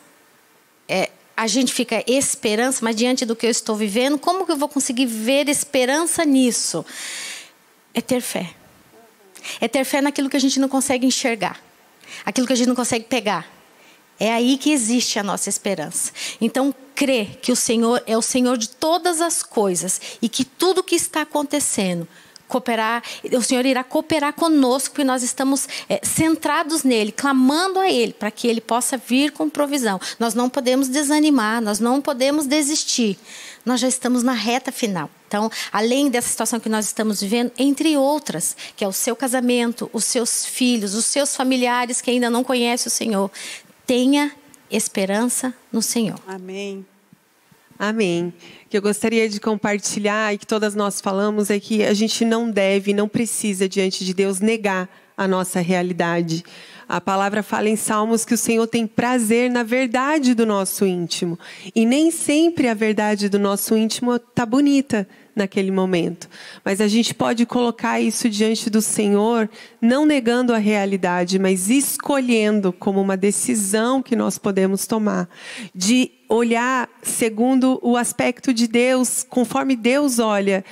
a gente fica esperança, mas diante do que eu estou vivendo, como que eu vou conseguir ver esperança nisso? É ter fé. É ter fé naquilo que a gente não consegue enxergar, aquilo que a gente não consegue pegar. É aí que existe a nossa esperança. Então, crer que o Senhor é o Senhor de todas as coisas e que tudo que está acontecendo, o Senhor irá cooperar conosco e nós estamos centrados nele, clamando a Ele para que Ele possa vir com provisão. Nós não podemos desanimar, nós não podemos desistir. Nós já estamos na reta final. Então, além dessa situação que nós estamos vivendo, entre outras, que é o seu casamento, os seus filhos, os seus familiares que ainda não conhecem o Senhor, tenha esperança no Senhor. Amém. Amém. O que eu gostaria de compartilhar e que todas nós falamos é que a gente não precisa diante de Deus negar a nossa realidade. A palavra fala em Salmos que o Senhor tem prazer na verdade do nosso íntimo. E nem sempre a verdade do nosso íntimo está bonita naquele momento. Mas a gente pode colocar isso diante do Senhor, não negando a realidade, mas escolhendo como uma decisão que nós podemos tomar, de olhar segundo o aspecto de Deus, conforme Deus olha,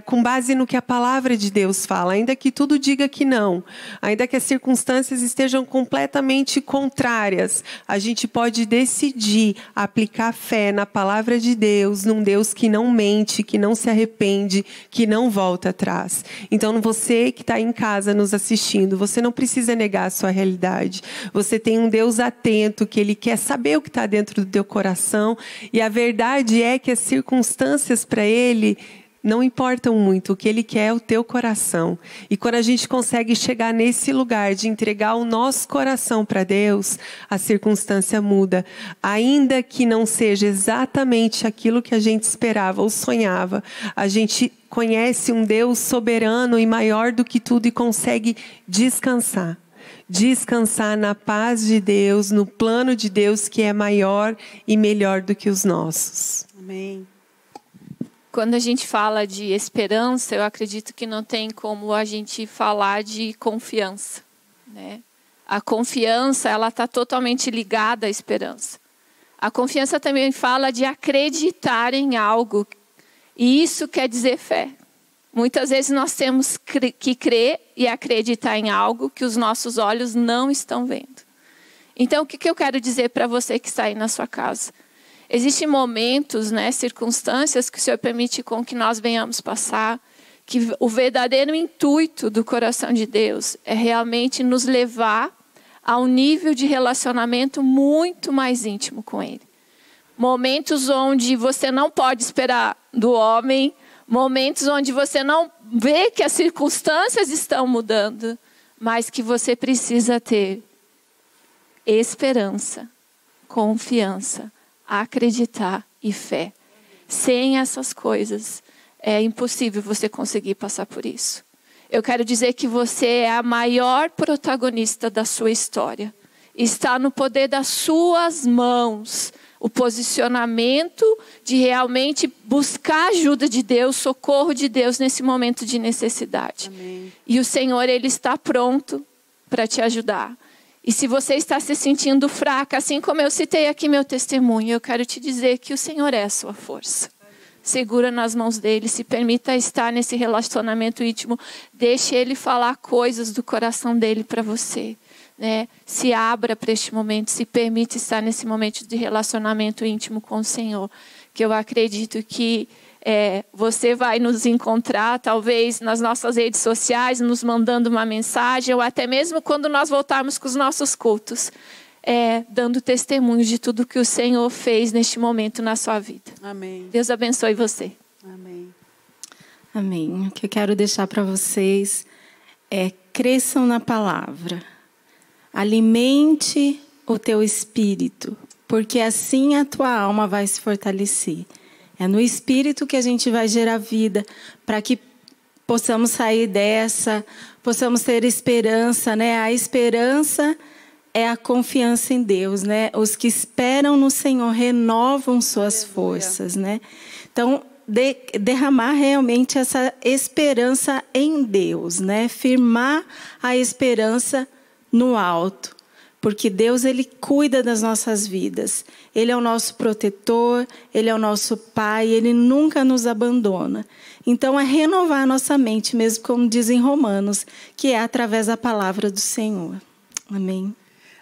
com base no que a palavra de Deus fala, ainda que tudo diga que não, ainda que as circunstâncias estejam completamente contrárias, a gente pode decidir aplicar fé na palavra de Deus, num Deus que não mente, que não se arrepende, que não volta atrás. Então, você que está em casa nos assistindo, você não precisa negar a sua realidade. Você tem um Deus atento, que Ele quer saber o que está dentro do teu coração, e a verdade é que as circunstâncias para Ele não importam muito, o que Ele quer é o teu coração. E quando a gente consegue chegar nesse lugar de entregar o nosso coração para Deus, a circunstância muda. Ainda que não seja exatamente aquilo que a gente esperava ou sonhava, a gente conhece um Deus soberano e maior do que tudo e consegue descansar. Descansar na paz de Deus, no plano de Deus que é maior e melhor do que os nossos. Amém. Quando a gente fala de esperança, eu acredito que não tem como a gente falar de confiança, né? A confiança, ela está totalmente ligada à esperança. A confiança também fala de acreditar em algo, e isso quer dizer fé. Muitas vezes nós temos que crer e acreditar em algo que os nossos olhos não estão vendo. Então, o que eu quero dizer para você que está aí na sua casa? Existem momentos, né, circunstâncias que o Senhor permite com que nós venhamos passar, que o verdadeiro intuito do coração de Deus é realmente nos levar a um nível de relacionamento muito mais íntimo com Ele. Momentos onde você não pode esperar do homem, momentos onde você não vê que as circunstâncias estão mudando, mas que você precisa ter esperança, confiança, acreditar e fé. Sem essas coisas, é impossível você conseguir passar por isso. Eu quero dizer que você é a maior protagonista da sua história. Está no poder das suas mãos o posicionamento de realmente buscar a ajuda de Deus, socorro de Deus nesse momento de necessidade. Amém. E o Senhor, Ele está pronto para te ajudar. E se você está se sentindo fraca, assim como eu citei aqui meu testemunho, eu quero te dizer que o Senhor é a sua força. Segura nas mãos dele, se permita estar nesse relacionamento íntimo. Deixe ele falar coisas do coração dele para você. Né? Se abra para este momento, se permita estar nesse momento de relacionamento íntimo com o Senhor. Que eu acredito que você vai nos encontrar, talvez nas nossas redes sociais, nos mandando uma mensagem, ou até mesmo quando nós voltarmos com os nossos cultos, dando testemunho de tudo que o Senhor fez neste momento na sua vida. Amém. Deus abençoe você. Amém. Amém. O que eu quero deixar para vocês é: cresçam na palavra. Alimente o teu espírito, porque assim a tua alma vai se fortalecer. É no espírito que a gente vai gerar vida, para que possamos sair dessa, possamos ter esperança, né? A esperança é a confiança em Deus, né? Os que esperam no Senhor renovam suas forças, né? Então, derramar realmente essa esperança em Deus, né? Firmar a esperança no alto. Porque Deus, Ele cuida das nossas vidas. Ele é o nosso protetor, Ele é o nosso Pai, Ele nunca nos abandona. Então, é renovar a nossa mente, mesmo como diz em Romanos, que é através da palavra do Senhor. Amém.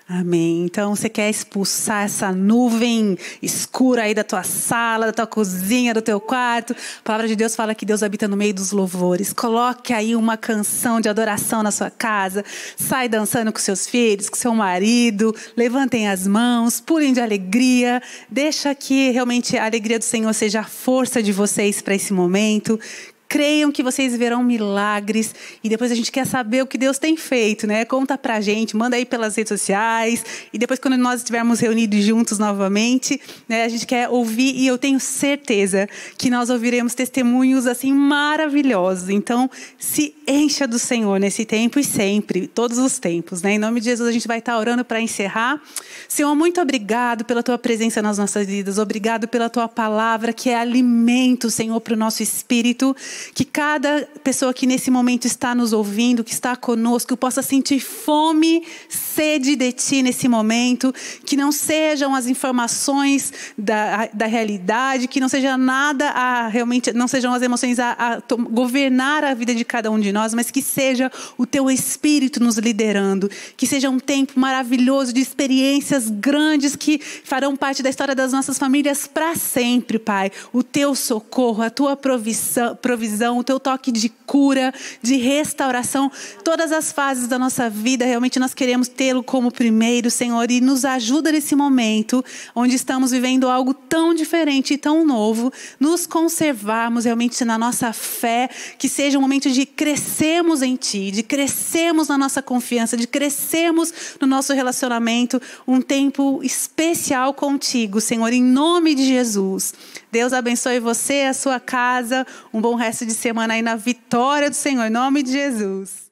Amém. Então, você quer expulsar essa nuvem escura aí da tua sala, da tua cozinha, do teu quarto? A palavra de Deus fala que Deus habita no meio dos louvores. Coloque aí uma canção de adoração na sua casa. Sai dançando com seus filhos, com seu marido. Levantem as mãos, pulem de alegria. Deixa que realmente a alegria do Senhor seja a força de vocês para esse momento. Creiam que vocês verão milagres. E depois a gente quer saber o que Deus tem feito, né? Conta pra gente, manda aí pelas redes sociais. E depois, quando nós estivermos reunidos juntos novamente, né, a gente quer ouvir. E eu tenho certeza que nós ouviremos testemunhos assim maravilhosos. Então, se encha do Senhor nesse tempo e sempre, todos os tempos, né? Em nome de Jesus, a gente vai estar orando para encerrar. Senhor, muito obrigado pela tua presença nas nossas vidas. Obrigado pela tua palavra, que é alimento, Senhor, para o nosso espírito. Que cada pessoa que nesse momento está nos ouvindo, que está conosco, possa sentir fome, sede de Ti nesse momento. Que não sejam as informações da realidade, que não seja nada realmente, não sejam as emoções a governar a vida de cada um de nós, mas que seja o Teu Espírito nos liderando. Que seja um tempo maravilhoso de experiências grandes que farão parte da história das nossas famílias para sempre, Pai. O Teu socorro, a Tua provisão, o Teu toque de cura, de restauração, todas as fases da nossa vida, realmente nós queremos tê-lo como primeiro, Senhor, e nos ajuda nesse momento, onde estamos vivendo algo tão diferente e tão novo, nos conservarmos realmente na nossa fé, que seja um momento de crescermos em Ti, de crescermos na nossa confiança, de crescermos no nosso relacionamento, um tempo especial contigo, Senhor, em nome de Jesus. Deus abençoe você, a sua casa, um bom resto de semana aí na vitória do Senhor, em nome de Jesus.